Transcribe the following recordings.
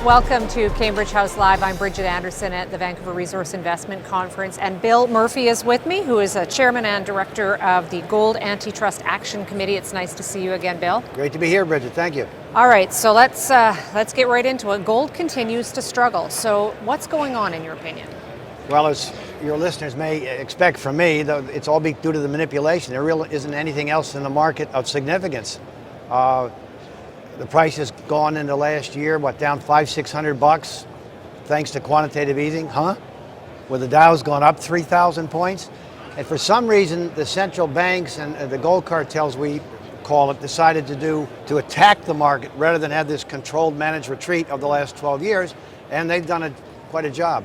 Welcome to Cambridge House Live. I'm Bridgitte Anderson at the Vancouver Resource Investment Conference, and Bill Murphy is with me, who is a chairman and director of the Gold Antitrust Action Committee. It's nice to see you again, Bill. Great to be here, Bridgitte. Thank you. All right, so let's get right into it. Gold continues to struggle. So what's going on in your opinion? Well, as your listeners may expect from me, it's all due to the manipulation. There really isn't anything else in the market of significance. The price has gone in the last year, down $500-600 thanks to quantitative easing, where the Dow's gone up 3,000 points. And for some reason, the central banks and the gold cartels, we call it, decided to attack the market rather than have this controlled, managed retreat of the last 12 years, and they've done quite a job.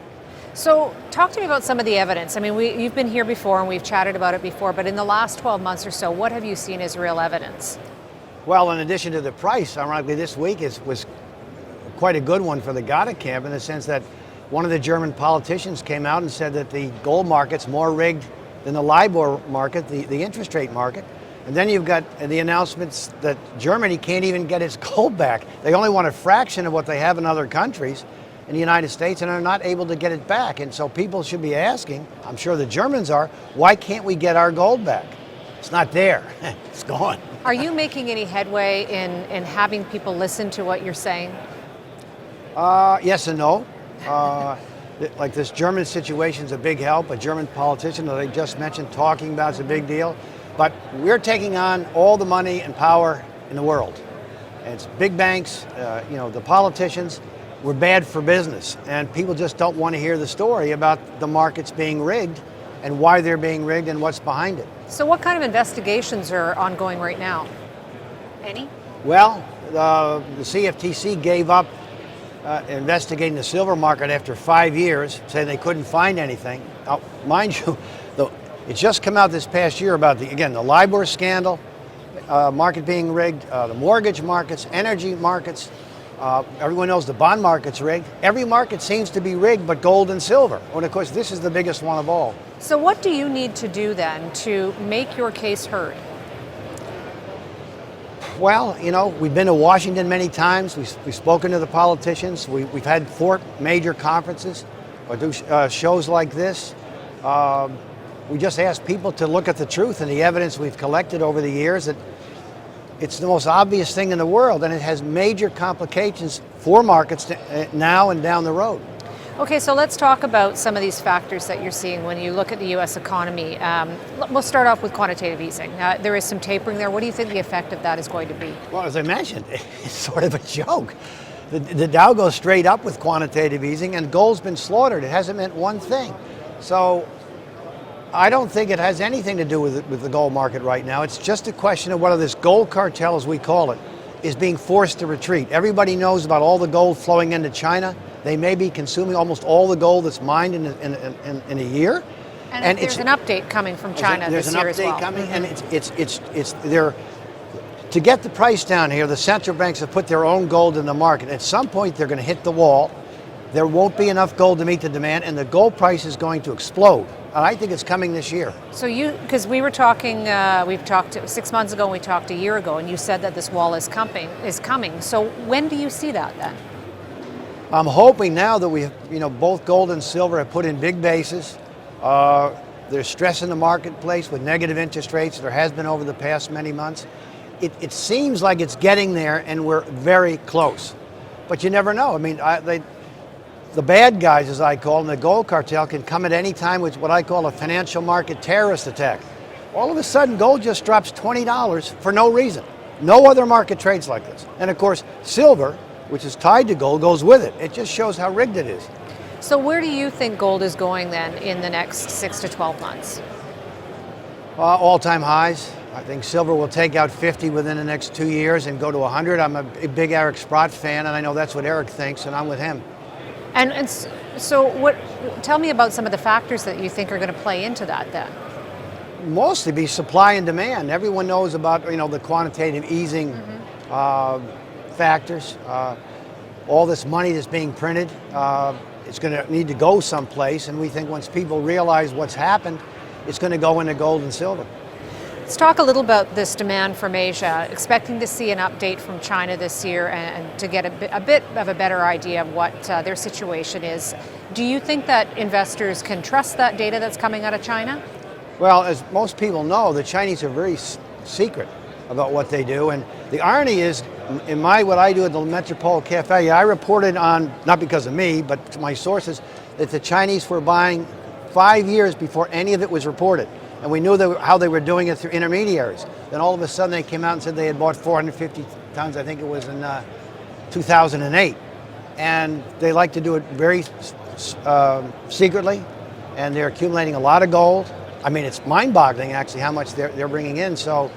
So talk to me about some of the evidence. I mean, you've been here before and we've chatted about it before, but in the last 12 months or so, what have you seen as real evidence? Well, in addition to the price, ironically, this week was quite a good one for the Gada camp in the sense that one of the German politicians came out and said that the gold market's more rigged than the LIBOR market, the interest rate market. And then you've got the announcements that Germany can't even get its gold back. They only want a fraction of what they have in other countries in the United States and are not able to get it back. And so people should be asking, I'm sure the Germans are, why can't we get our gold back? It's not there. It's gone. Are you making any headway in having people listen to what you're saying? Yes and no. Like this German situation is a big help. A German politician that I just mentioned talking about is a big deal. But we're taking on all the money and power in the world. And it's big banks, the politicians. We're bad for business. And people just don't want to hear the story about the markets being rigged and why they're being rigged and what's behind it. So what kind of investigations are ongoing right now? Any? Well, the CFTC gave up investigating the silver market after 5 years, saying they couldn't find anything. Now, mind you, it's just come out this past year about the LIBOR scandal, market being rigged, the mortgage markets, energy markets. Everyone knows the bond market's rigged. Every market seems to be rigged but gold and silver. And of course, this is the biggest one of all. So what do you need to do then to make your case heard? Well, we've been to Washington many times. We've spoken to the politicians. We've had 4 major conferences or do shows like this. We just ask people to look at the truth and the evidence we've collected over the years that it's the most obvious thing in the world, and it has major complications for markets now and down the road. Okay, so let's talk about some of these factors that you're seeing when you look at the U.S. economy. We'll start off with quantitative easing. There is some tapering there. What do you think the effect of that is going to be? Well, as I mentioned, it's sort of a joke. The Dow goes straight up with quantitative easing, and gold's been slaughtered. It hasn't meant one thing. So I don't think it has anything to do with the gold market right now. It's just a question of whether this gold cartel, as we call it, is being forced to retreat. Everybody knows about all the gold flowing into China. They may be consuming almost all the gold that's mined in a year. And there's an update coming from China this year as well. There's an update coming, and it's there. To get the price down here, the central banks have put their own gold in the market. At some point, they're going to hit the wall. There won't be enough gold to meet the demand, and the gold price is going to explode. And I think it's coming this year. So because we were talking, we've talked 6 months ago, and we talked a year ago, and you said that this wall is coming. So when do you see that then? I'm hoping now that we have, both gold and silver have put in big bases. There's stress in the marketplace with negative interest rates. There has been over the past many months. It seems like it's getting there, and we're very close. But you never know. I mean, the bad guys, as I call them, the gold cartel, can come at any time with what I call a financial market terrorist attack. All of a sudden, gold just drops $20 for no reason. No other market trades like this. And of course, silver, which is tied to gold, goes with it. It just shows how rigged it is. So where do you think gold is going then in the next 6 to 12 months? All-time highs. I think silver will take out 50 within the next 2 years and go to 100. I'm a big Eric Sprott fan, and I know that's what Eric thinks, and I'm with him. And so tell me about some of the factors that you think are going to play into that then. Mostly be supply and demand. Everyone knows about the quantitative easing factors. All this money that's being printed, it's going to need to go someplace, and we think once people realize what's happened, it's going to go into gold and silver. Let's talk a little about this demand from Asia. Expecting to see an update from China this year and to get a bit of a better idea of what their situation is. Do you think that investors can trust that data that's coming out of China? Well, as most people know, the Chinese are very secret about what they do. And the irony is, in what I do at the Metropole Cafe, I reported on, not because of me, but to my sources, that the Chinese were buying 5 years before any of it was reported. And we knew how they were doing it through intermediaries. Then all of a sudden they came out and said they had bought 450 tons, I think it was in 2008. And they like to do it very secretly, and they're accumulating a lot of gold. I mean, it's mind-boggling actually how much they're bringing in. So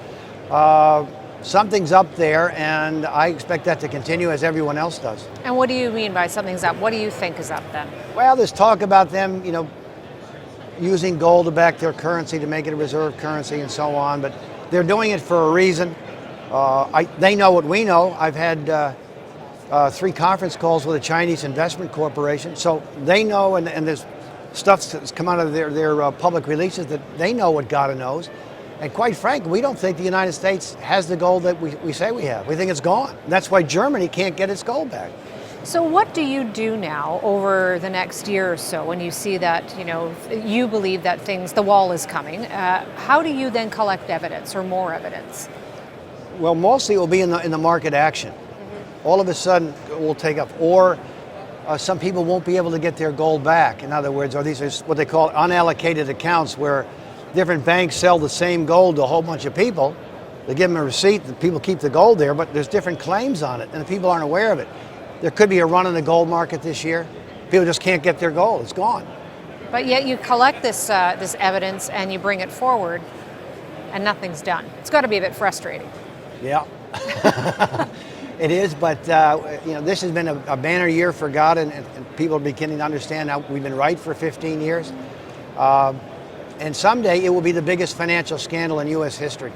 something's up there, and I expect that to continue as everyone else does. And what do you mean by something's up? What do you think is up then? Well, there's talk about them, using gold to back their currency to make it a reserve currency and so on, but they're doing it for a reason. They know what we know. I've had 3 conference calls with a Chinese investment corporation, so they know, and there's stuff that's come out of their public releases that they know what God knows. And quite frankly, we don't think the United States has the gold that we say we have. We think it's gone. And that's why Germany can't get its gold back. So what do you do now over the next year or so when you see that, you believe that the wall is coming? How do you then collect evidence or more evidence? Well, mostly it will be in the market action. Mm-hmm. All of a sudden it will take up, or some people won't be able to get their gold back. In other words, or these are what they call unallocated accounts, where different banks sell the same gold to a whole bunch of people. They give them a receipt, the people keep the gold there, but there's different claims on it, and the people aren't aware of it. There could be a run in the gold market this year. People just can't get their gold. It's gone. But yet you collect this evidence and you bring it forward, and nothing's done. It's got to be a bit frustrating. Yeah, it is. But this has been a banner year for God, and people are beginning to understand how we've been right for 15 years. And someday it will be the biggest financial scandal in U.S. history,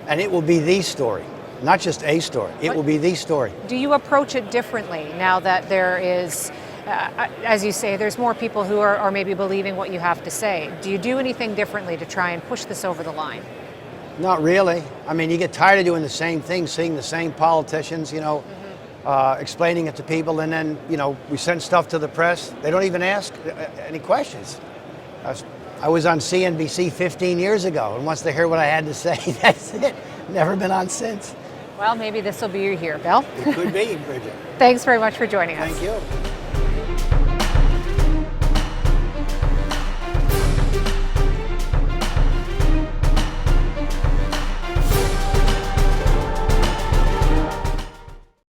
and it will be the story. Not just a story, it will be the story. Do you approach it differently now that there is, as you say, there's more people who are maybe believing what you have to say? Do you do anything differently to try and push this over the line? Not really. I mean, you get tired of doing the same thing, seeing the same politicians, explaining it to people, and then, we send stuff to the press. They don't even ask any questions. I was on CNBC 15 years ago, and once they hear what I had to say, that's it. Never been on since. Well, maybe this will be your year, Bill. It could be, Bridget. Thanks very much for joining us. Thank you.